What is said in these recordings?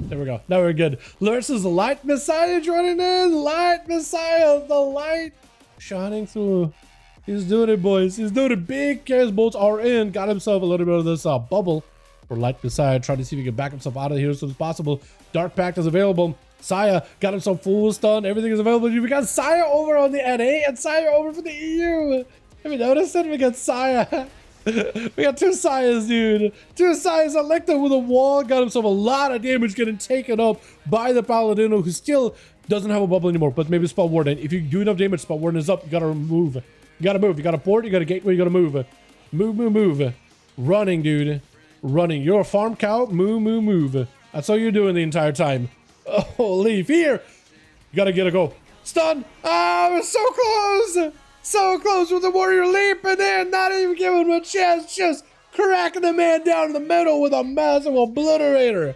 There we go. Now we're good. Lurks is the light messiah joining in. Light messiah, the light shining through. He's doing it, boys. He's doing it. Big chaos bolts are in. Got himself a little bit of this bubble for light messiah. Trying to see if he can back himself out of here as soon as possible. Dark pact is available. Saya got himself full stun. Everything is available. We got Saya over on the NA and Saya over for the EU. Have you noticed it? We got Saya. We got two Sayas, dude. Two Sayas. Electa with a wall. Got himself a lot of damage getting taken up by the Paladino, who still doesn't have a bubble anymore, but maybe Spell Warden. If you do enough damage, Spell Warden is up. You gotta move. You gotta move. You got a port. You got a gateway. You gotta move. Move. Running, dude. Running. You're a farm cow. Move. That's all you're doing the entire time. Oh, leave here. You gotta get a go. Stun. Ah, we're so close. So close with the warrior leaping in, not even giving him a chance, just cracking the man down in the middle with a massive obliterator.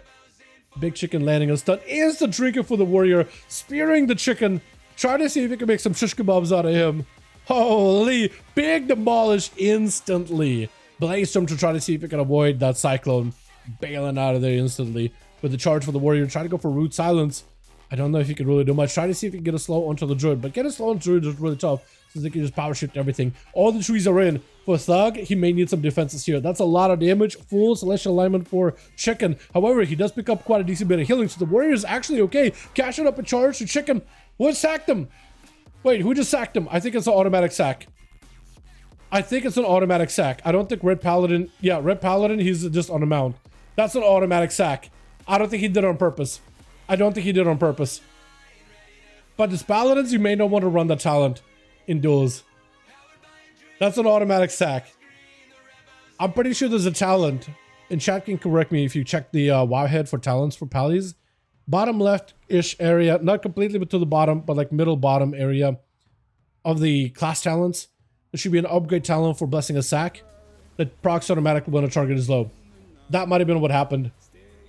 Big chicken landing a stun. Instant trinket for the warrior, spearing the chicken. Try to see if you can make some shish kebabs out of him. Holy, big demolish instantly. Bladestorm to try to see if you can avoid that cyclone. Bailing out of there instantly. With the charge for the warrior, try to go for root silence. I don't know if you can really do much. Try to see if you can get a slow onto the druid, but get a slow onto the druid is really tough. So they can just power shift everything. All the trees are in. For Thug, he may need some defenses here. That's a lot of damage. Full celestial alignment for Chicken. However, he does pick up quite a decent bit of healing, so the warrior is actually okay. Cashing up a charge to Chicken. What sacked him? Wait, who just sacked him? I think it's an automatic sack. I don't think Red Paladin... Yeah, Red Paladin, he's just on a mount. That's an automatic sack. I don't think he did it on purpose. But as Paladins, you may not want to run the talent in duels. That's an automatic sack. I'm pretty sure there's a talent, and chat can correct me if you check the WoW head for talents for Pallies. Bottom left-ish area, not completely but to the bottom, but like middle bottom area of the class talents. There should be an upgrade talent for blessing a sack that procs automatically when a target is low. That might have been what happened.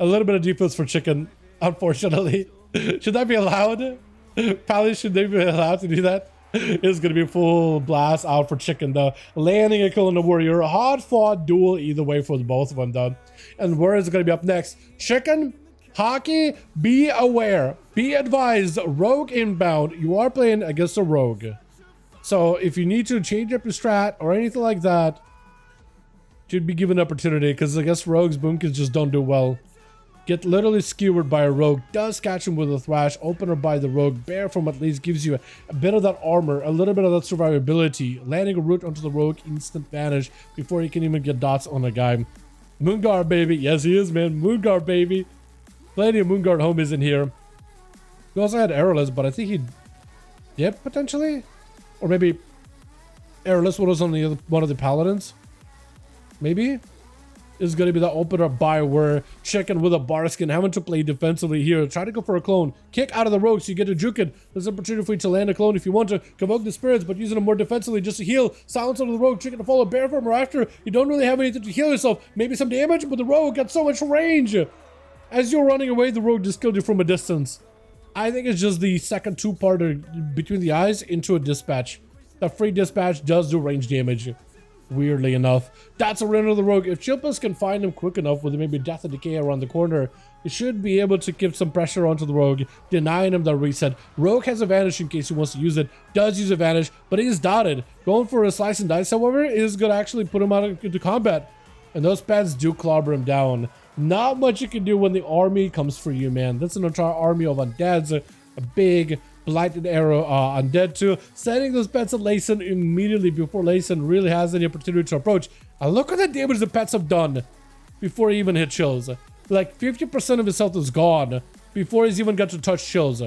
A little bit of defense for Chicken, unfortunately. Should that be allowed? Pallies, should they be allowed to do that? It's going to be a full blast out for Chicken, though. Landing a kill on the warrior. A hard-fought duel either way for both of them, though. And where is it going to be up next? Chicken, Hockey, be aware. Be advised. Rogue inbound. You are playing against a rogue. So if you need to change up your strat or anything like that, should be given an opportunity, because I guess rogues, boomkins just don't do well. Get literally skewered by a rogue, does catch him with a thrash, opener by the rogue, bear from at least gives you a bit of that armor, a little bit of that survivability, landing a root onto the rogue, instant vanish before you can even get dots on a guy. Moonguard, baby. Yes, he is, man. Moonguard, baby. Plenty of Moonguard homies in here. We also had Arrowless, but I think he dipped potentially? Or maybe Arrowless was on the other, one of the Paladins? Maybe? Is going to be the opener by where Chicken with a bar skin having to play defensively here. Try to go for a clone. Kick out of the rogue so you get a juke it. There's an opportunity for you to land a clone if you want to. Convoke the spirits, but using them more defensively just to heal. Silence on the rogue. Chicken to follow bear from or after. You don't really have anything to heal yourself. Maybe some damage, but the rogue got so much range. As you're running away, the rogue just killed you from a distance. I think it's just the second two-parter between the eyes into a dispatch. The free dispatch does do range damage. Weirdly enough, that's a run of the rogue. If Chilpas can find him quick enough with maybe Death and Decay around the corner, he should be able to give some pressure onto the rogue, denying him the reset. Rogue has advantage in case he wants to use it, does use advantage, but he's dotted. Going for a slice and dice, however, is going to actually put him out into combat, and those pads do clobber him down. Not much you can do when the army comes for you, man. That's an entire army of undeads, a big blighted arrow undead too, setting those pets at Layson immediately before Layson really has any opportunity to approach. And look at the damage the pets have done before he even hit chills. Like 50% of his health is gone before he's even got to touch chills.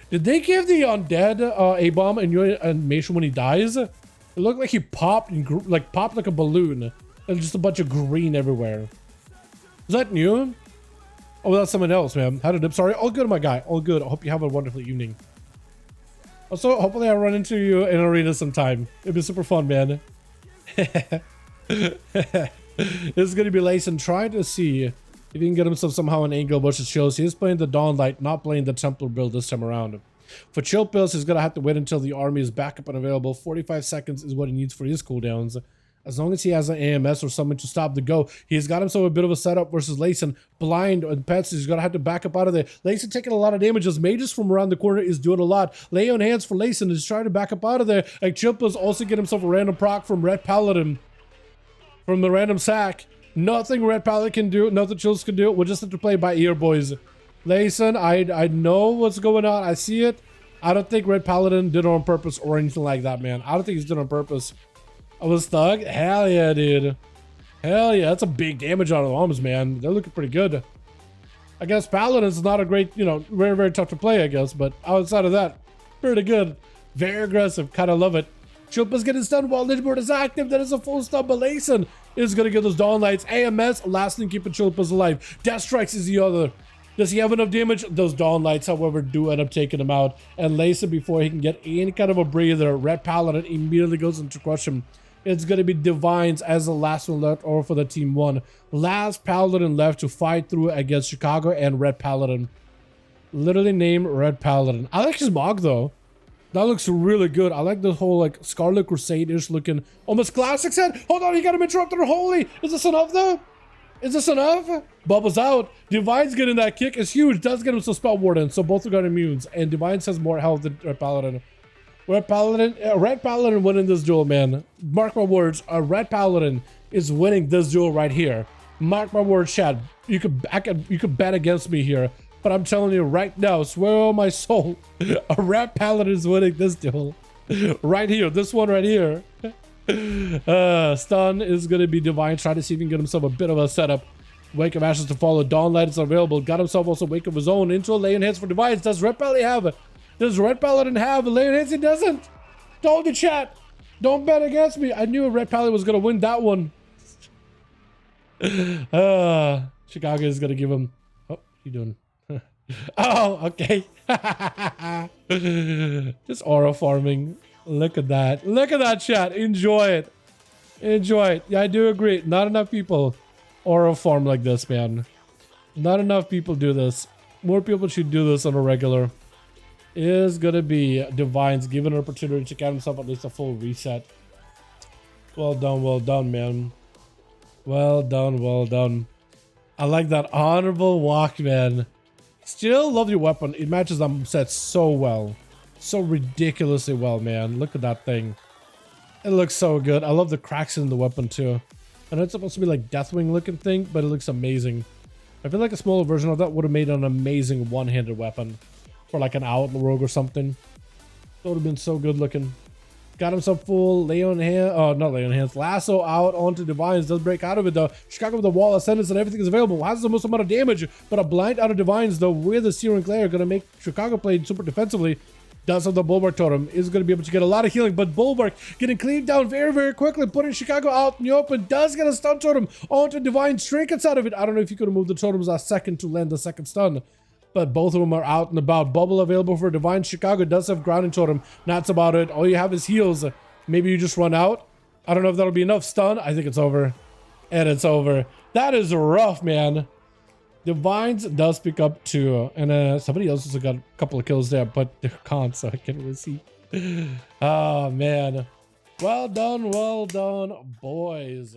Did they give the undead a bomb in your animation when he dies? It looked like he popped and popped like a balloon and just a bunch of green everywhere. Is that new? Oh, that's someone else, man. How did it? Sorry. All good, my guy. All good. I hope you have a wonderful evening. Also, hopefully I run into you in arena sometime. It'd be super fun, man. This is going to be Layson trying to see if he can get himself somehow an angle, which it shows he is playing the Dawnlight, not playing the Templar build this time around. For Chill Pills, he's going to have to wait until the army is back up and available. 45 seconds is what he needs for his cooldowns. As long as he has an AMS or someone to stop the go, he's got himself a bit of a setup versus Layson. Blind and Pets, he's going to have to back up out of there. Layson taking a lot of damage as Mages from around the corner is doing a lot. Lay on hands for Layson is trying to back up out of there. And Chimpa's also get himself a random proc from Red Paladin. From the random sack. Nothing Red Paladin can do, nothing Chills can do. We'll just have to play by ear, boys. Layson, I know what's going on. I see it. I don't think Red Paladin did it on purpose or anything like that, man. I don't think he's did it on purpose. I was thug? Hell yeah, dude. Hell yeah, that's a big damage on the arms, man. They're looking pretty good. I guess Paladin's not a great, you know, very, very tough to play, I guess. But outside of that, pretty good. Very aggressive. Kind of love it. Chupa's getting stunned while Ledgeboard is active. That is a full stun, but Layson is going to get those Dawn Lights. AMS, last thing keeping Chupa's alive. Death Strikes is the other. Does he have enough damage? Those Dawn Lights, however, do end up taking him out. And Layson, before he can get any kind of a breather, Red Paladin immediately goes into crush him. It's going to be Divines as the last one left over for the team one. Last Paladin left to fight through against Chicago and Red Paladin. Literally named Red Paladin. I like his Mog, though. That looks really good. I like the whole, like, Scarlet Crusade-ish looking, almost classic set. Hold on, you got him interrupted. Holy, is this enough, though? Is this enough? Bubbles out. Divines getting that kick is huge. Does get him some Spell Warden, so both have got immunes. And Divines has more health than Red Paladin. Red Paladin winning this duel, man. Mark my words, a Red Paladin is winning this duel right here. Mark my words, Chad. You could bet against me here, but I'm telling you right now, swear on my soul, a Red Paladin is winning this duel. Right here, this one right here. Stun is gonna be Divine. Try to see if he can get himself a bit of a setup. Wake of Ashes to follow. Dawn Light is available. Got himself also Wake of his own. Into a lay-in hands for Divines. Does Red Paladin have it? Does Red Paladin have a lay-in hands? He doesn't. Told the chat. Don't bet against me. I knew Red Paladin was gonna win that one. Chicago is gonna give him. Oh, what are you doing? Oh, okay. Just aura farming. Look at that. Look at that, chat. Enjoy it. Enjoy it. Yeah, I do agree. Not enough people aura farm like this, man. Not enough people do this. More people should do this on a regular. Is gonna be Divines given an opportunity to get himself at least a full reset. Well done, man. Well done, well done. I like that honorable walk, man. Still love your weapon. It matches them set so well. So ridiculously well, man. Look at that thing. It looks so good. I love the cracks in the weapon too. I know it's supposed to be like Deathwing looking thing, but it looks amazing. I feel like a smaller version of that would have made an amazing one-handed weapon. For like an Owl Rogue or something. That would have been so good looking. Got himself full lay on hand. Oh, not lay on hands. Lasso out onto Divines. Does break out of it though. Chicago with the wall ascendance and everything is available. Has the most amount of damage, but a blind out of Divines though with the Searing Glare gonna make Chicago play super defensively. Does have the Bulwark Totem. Is going to be able to get a lot of healing, but Bulwark getting cleaned down very, very quickly, putting Chicago out in the open. Does get a stun totem onto Divine. Trinkets out of it. I don't know if you could have moved the totems last second to land the second stun. But both of them are out and about. Bubble available for Divine. Chicago does have grounding totem. That's about it. All you have is heals. Maybe you just run out. I don't know if that'll be enough stun. I think it's over. And it's over. That is rough, man. Divines does pick up 2. And somebody else has got a couple of kills there, but they're gone, so I can't really see. Oh, man. Well done, boys.